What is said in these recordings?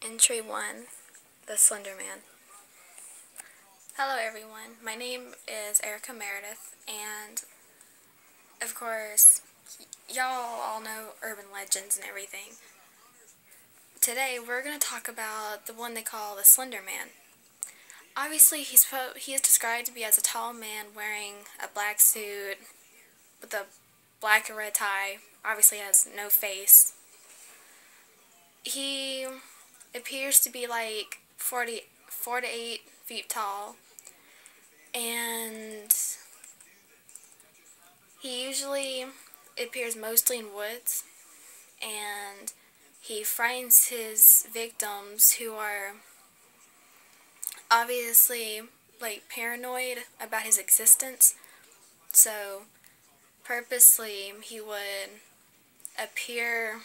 Entry 1, The Slender Man. Hello everyone, my name is Erica Meredith, and of course, y'all all know urban legends and everything. Today we're going to talk about the one they call the Slender Man. Obviously, he is described to be as a tall man wearing a black suit with a black and red tie. Obviously has no face. He appears to be like 4 to 8 feet tall, and he usually appears mostly in woods, and he frightens his victims who are obviously like paranoid about his existence. So purposely he would appear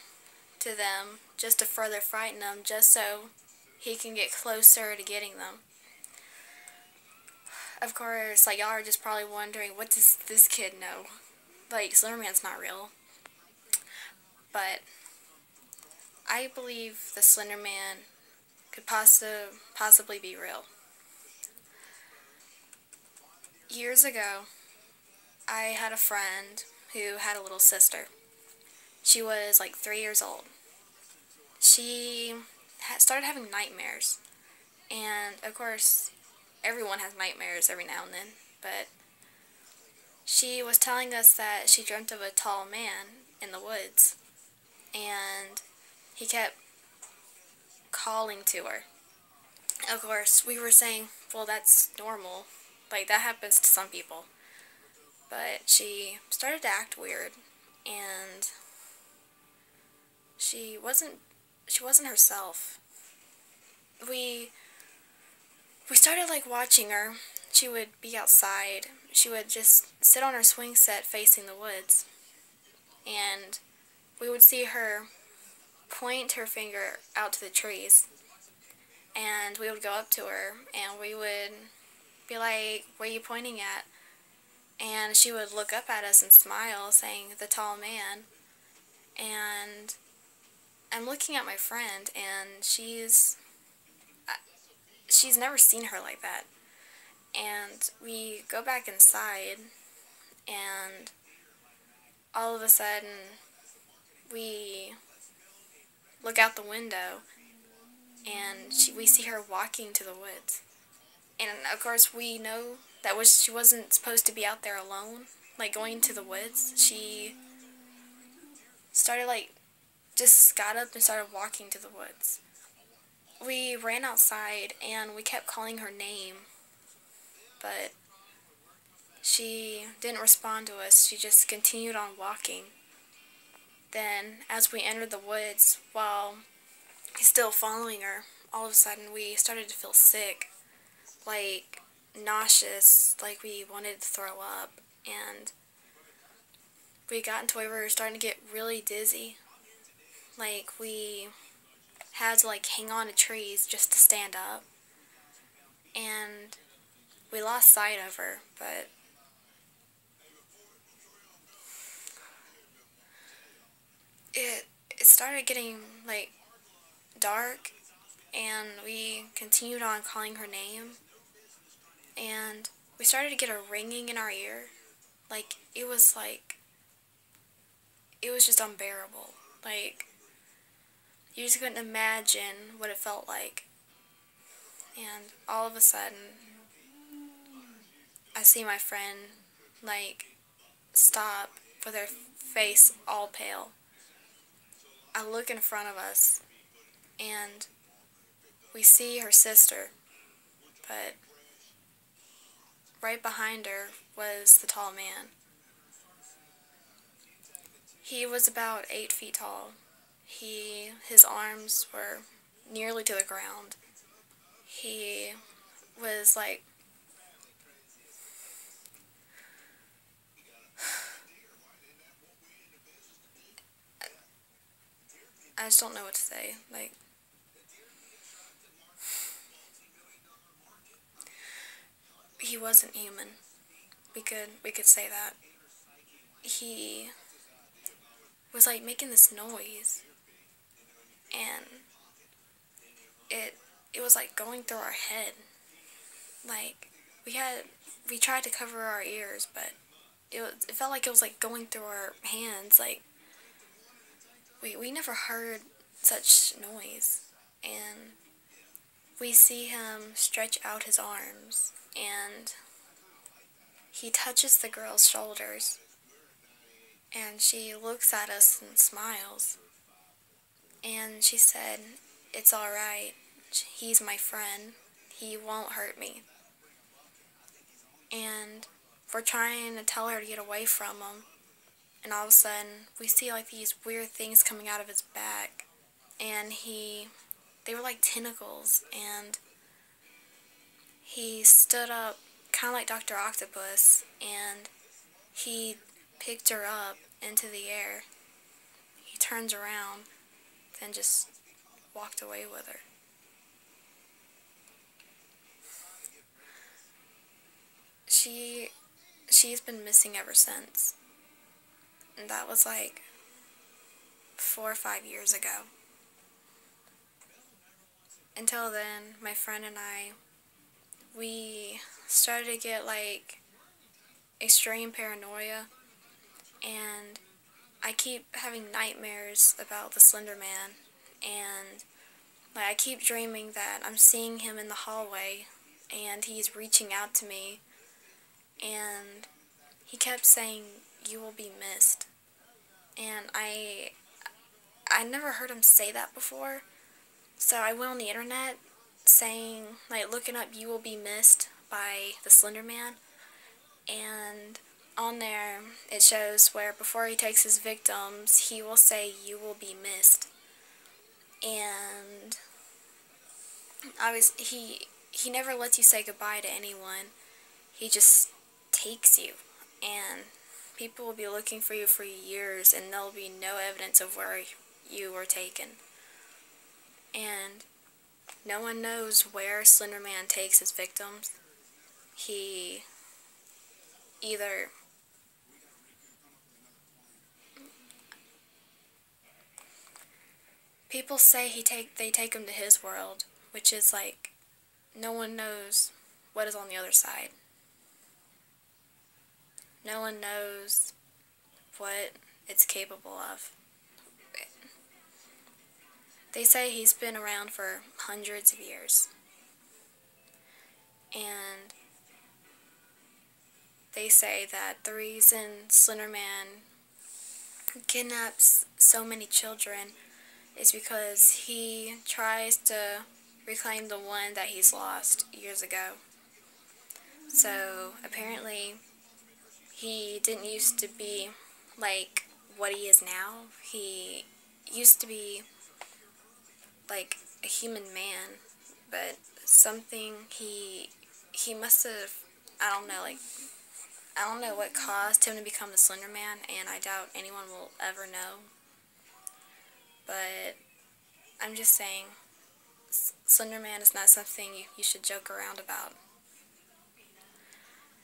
to them just to further frighten them, just so he can get closer to getting them. Of course, like, y'all are just probably wondering, what does this kid know? Like, Slenderman's not real. But I believe the Slender Man could possibly be real. Years ago, I had a friend who had a little sister. She was like 3 years old. She started having nightmares. And of course, everyone has nightmares every now and then. But she was telling us that she dreamt of a tall man in the woods. And he kept calling to her. Of course, we were saying, well, that's normal. Like, that happens to some people. But she started to act weird, and she wasn't herself. We started like watching her. She would be outside. She would just sit on her swing set facing the woods, and we would see her point her finger out to the trees, and we would go up to her and we would be like, "What are you pointing at?" And she would look up at us and smile, saying, "The tall man." And I'm looking at my friend, and she's never seen her like that. And we go back inside, and all of a sudden we look out the window, and we see her walking to the woods. And of course we know that she wasn't supposed to be out there alone, like going to the woods. She started just got up and started walking to the woods. We ran outside and we kept calling her name, but she didn't respond to us. She just continued on walking. Then, as we entered the woods, while still following her, all of a sudden we started to feel sick, like nauseous, like we wanted to throw up, and we got into where we were starting to get really dizzy. Like, we had to hang on to trees just to stand up, and we lost sight of her. But it started getting dark, and we continued on calling her name, and we started to get a ringing in our ear. It was just unbearable. You just couldn't imagine what it felt like. And all of a sudden, I see my friend stop with her face all pale. I look in front of us, and we see her sister, but right behind her was the tall man. He was about 8 feet tall. His arms were nearly to the ground. He was I just don't know what to say. He wasn't human. We could say that. He was making this noise, and was like going through our head. Like, we tried to cover our ears, but it felt like it was like going through our hands. Like, we never heard such noise. And we see him stretch out his arms, and he touches the girl's shoulders, and she looks at us and smiles. And she said, "It's alright. He's my friend. He won't hurt me." And we're trying to tell her to get away from him, and all of a sudden we see like these weird things coming out of his back, and they were like tentacles, and he stood up kind of like Dr. Octopus, and he picked her up into the air. He turns around, then just walked away with her. She's been missing ever since. And that was like 4 or 5 years ago. Until then, my friend and I, we started to get like extreme paranoia, and I keep having nightmares about the Slender Man, and like I keep dreaming that I'm seeing him in the hallway, and he's reaching out to me, and he kept saying, "You will be missed." And I never heard him say that before, so I went on the internet saying, like, looking up "You Will Be Missed" by the Slender Man, and on there it shows where before he takes his victims, he will say, "You will be missed." And obviously he never lets you say goodbye to anyone. He just takes you, and people will be looking for you for years, and there'll be no evidence of where you were taken. And no one knows where Slenderman takes his victims. He either people say they take him to his world, which is like no one knows what is on the other side. No one knows what it's capable of. They say he's been around for hundreds of years. And they say that the reason Slenderman kidnaps so many children is because he tries to reclaim the one that he's lost years ago. So apparently he didn't used to be like what he is now. He used to be like a human man, but something he must have, I don't know what caused him to become the Slender Man, and I doubt anyone will ever know. But I'm just saying, Slender Man is not something you should joke around about.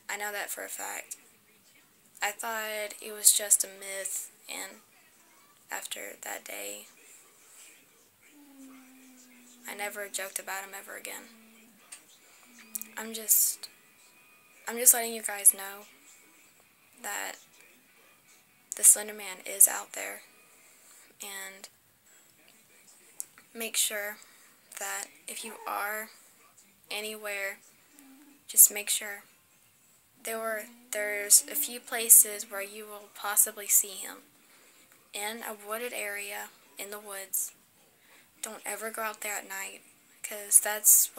I know that for a fact. I thought it was just a myth, and after that day, I never joked about him ever again. I'm just letting you guys know that the Slender Man is out there, and make sure that if you are anywhere, just make sure there's a few places where you will possibly see him. In a wooded area, in the woods. Don't ever go out there at night, because that's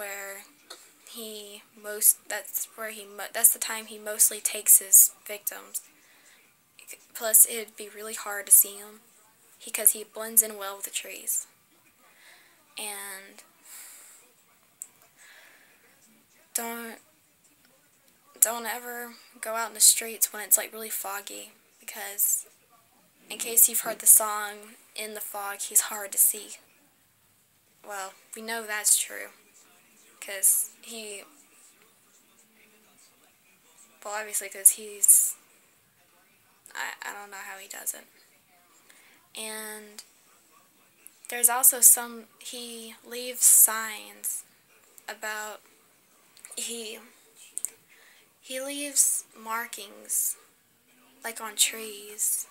the time he mostly takes his victims. Plus, it'd be really hard to see him, because he blends in well with the trees. And don't ever go out in the streets when it's like really foggy, because in case you've heard the song, "In the Fog, He's Hard to See." Well, we know that's true, because obviously because I don't know how he does it. And there's also he leaves signs about he leaves markings like on trees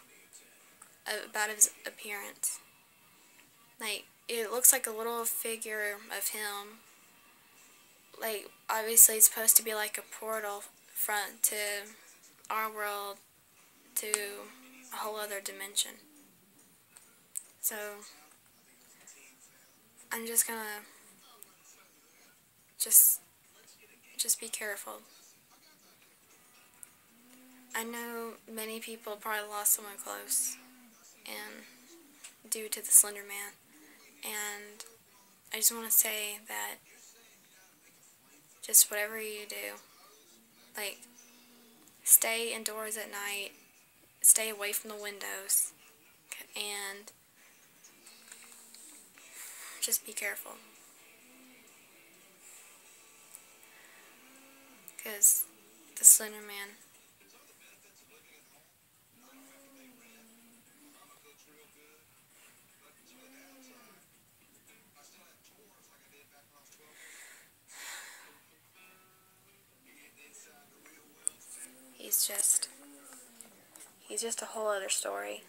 about his appearance. Like, it looks like a little figure of him. Like, obviously it's supposed to be like a portal front to our world, to a whole other dimension. So I'm just gonna just be careful. I know many people probably lost someone close and due to the Slender Man, and I just want to say that just whatever you do, like, stay indoors at night, stay away from the windows, and just be careful. Because the Slender Man, he's just a whole other story.